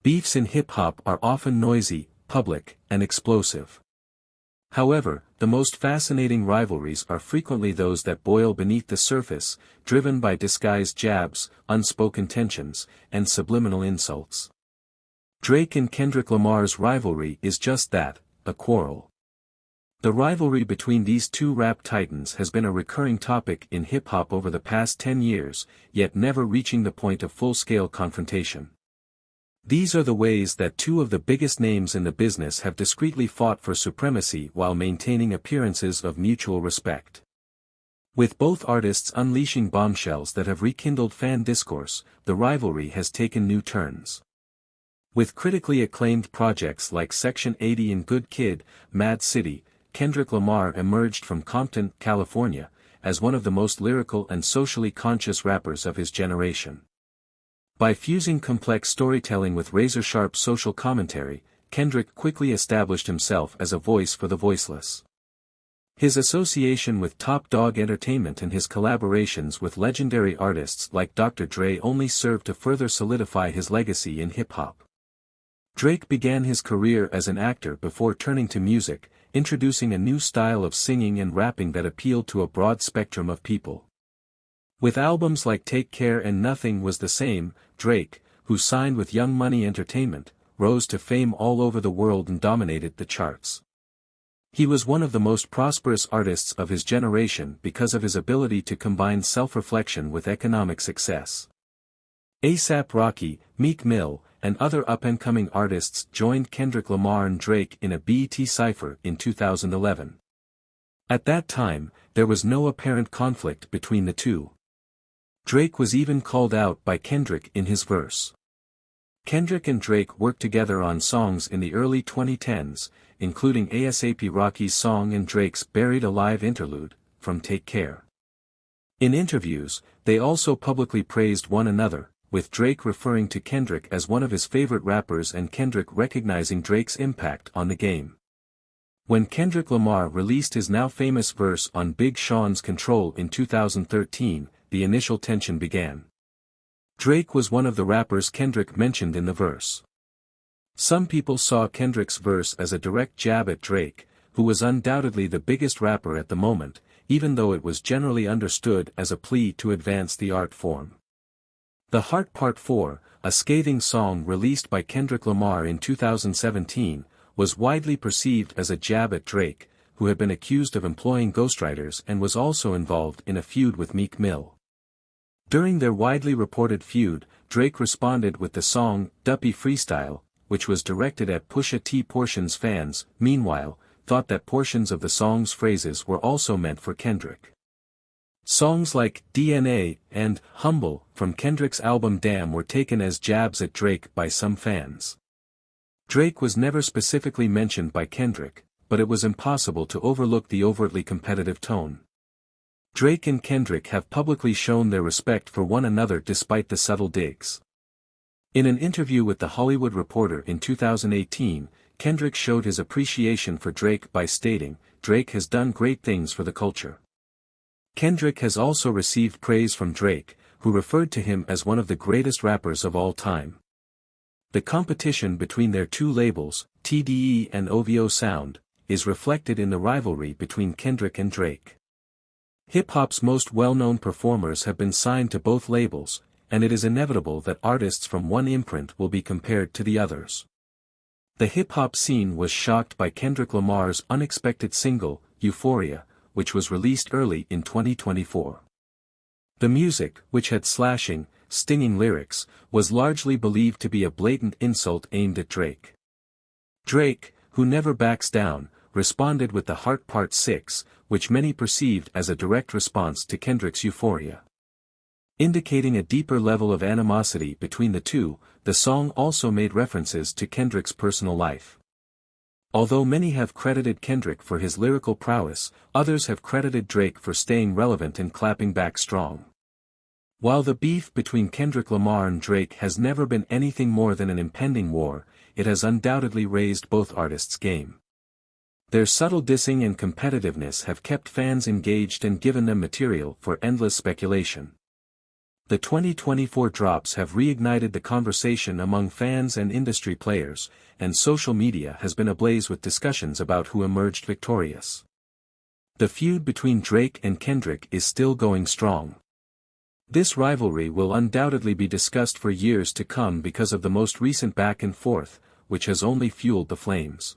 Beefs in hip-hop are often noisy, public, and explosive. However, the most fascinating rivalries are frequently those that boil beneath the surface, driven by disguised jabs, unspoken tensions, and subliminal insults. Drake and Kendrick Lamar's rivalry is just that, a quarrel. The rivalry between these two rap titans has been a recurring topic in hip-hop over the past 10 years, yet never reaching the point of full-scale confrontation. These are the ways that two of the biggest names in the business have discreetly fought for supremacy while maintaining appearances of mutual respect. With both artists unleashing bombshells that have rekindled fan discourse, the rivalry has taken new turns. With critically acclaimed projects like Section 80 and Good Kid, Mad City, Kendrick Lamar emerged from Compton, California, as one of the most lyrical and socially conscious rappers of his generation. By fusing complex storytelling with razor-sharp social commentary, Kendrick quickly established himself as a voice for the voiceless. His association with Top Dog Entertainment and his collaborations with legendary artists like Dr. Dre only served to further solidify his legacy in hip-hop. Drake began his career as an actor before turning to music, introducing a new style of singing and rapping that appealed to a broad spectrum of people. With albums like Take Care and Nothing Was the Same, Drake, who signed with Young Money Entertainment, rose to fame all over the world and dominated the charts. He was one of the most prosperous artists of his generation because of his ability to combine self-reflection with economic success. A$AP Rocky, Meek Mill, and other up-and-coming artists joined Kendrick Lamar and Drake in a BET Cypher in 2011. At that time, there was no apparent conflict between the two. Drake was even called out by Kendrick in his verse. Kendrick and Drake worked together on songs in the early 2010s, including A$AP Rocky's song and Drake's Buried Alive interlude, from Take Care. In interviews, they also publicly praised one another, with Drake referring to Kendrick as one of his favorite rappers and Kendrick recognizing Drake's impact on the game. When Kendrick Lamar released his now famous verse on Big Sean's Control in 2013, the initial tension began. Drake was one of the rappers Kendrick mentioned in the verse. Some people saw Kendrick's verse as a direct jab at Drake, who was undoubtedly the biggest rapper at the moment, even though it was generally understood as a plea to advance the art form. The Heart Part 4, a scathing song released by Kendrick Lamar in 2017, was widely perceived as a jab at Drake, who had been accused of employing ghostwriters and was also involved in a feud with Meek Mill. During their widely reported feud, Drake responded with the song, Duppy Freestyle, which was directed at Pusha T. Portion's fans, meanwhile, thought that portions of the song's phrases were also meant for Kendrick. Songs like DNA and Humble from Kendrick's album Damn were taken as jabs at Drake by some fans. Drake was never specifically mentioned by Kendrick, but it was impossible to overlook the overtly competitive tone. Drake and Kendrick have publicly shown their respect for one another despite the subtle digs. In an interview with The Hollywood Reporter in 2018, Kendrick showed his appreciation for Drake by stating, "Drake has done great things for the culture." Kendrick has also received praise from Drake, who referred to him as one of the greatest rappers of all time. The competition between their two labels, TDE and OVO Sound, is reflected in the rivalry between Kendrick and Drake. Hip-hop's most well-known performers have been signed to both labels, and it is inevitable that artists from one imprint will be compared to the others. The hip-hop scene was shocked by Kendrick Lamar's unexpected single, Euphoria, which was released early in 2024. The music, which had slashing, stinging lyrics, was largely believed to be a blatant insult aimed at Drake. Drake, who never backs down, responded with the Heart Part 6, which many perceived as a direct response to Kendrick's Euphoria. Indicating a deeper level of animosity between the two, the song also made references to Kendrick's personal life. Although many have credited Kendrick for his lyrical prowess, others have credited Drake for staying relevant and clapping back strong. While the beef between Kendrick Lamar and Drake has never been anything more than an impending war, it has undoubtedly raised both artists' game. Their subtle dissing and competitiveness have kept fans engaged and given them material for endless speculation. The 2024 drops have reignited the conversation among fans and industry players, and social media has been ablaze with discussions about who emerged victorious. The feud between Drake and Kendrick is still going strong. This rivalry will undoubtedly be discussed for years to come because of the most recent back and forth, which has only fueled the flames.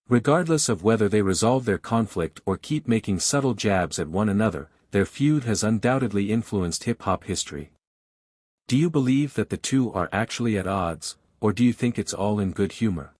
Regardless of whether they resolve their conflict or keep making subtle jabs at one another, their feud has undoubtedly influenced hip-hop history. Do you believe that the two are actually at odds, or do you think it's all in good humor?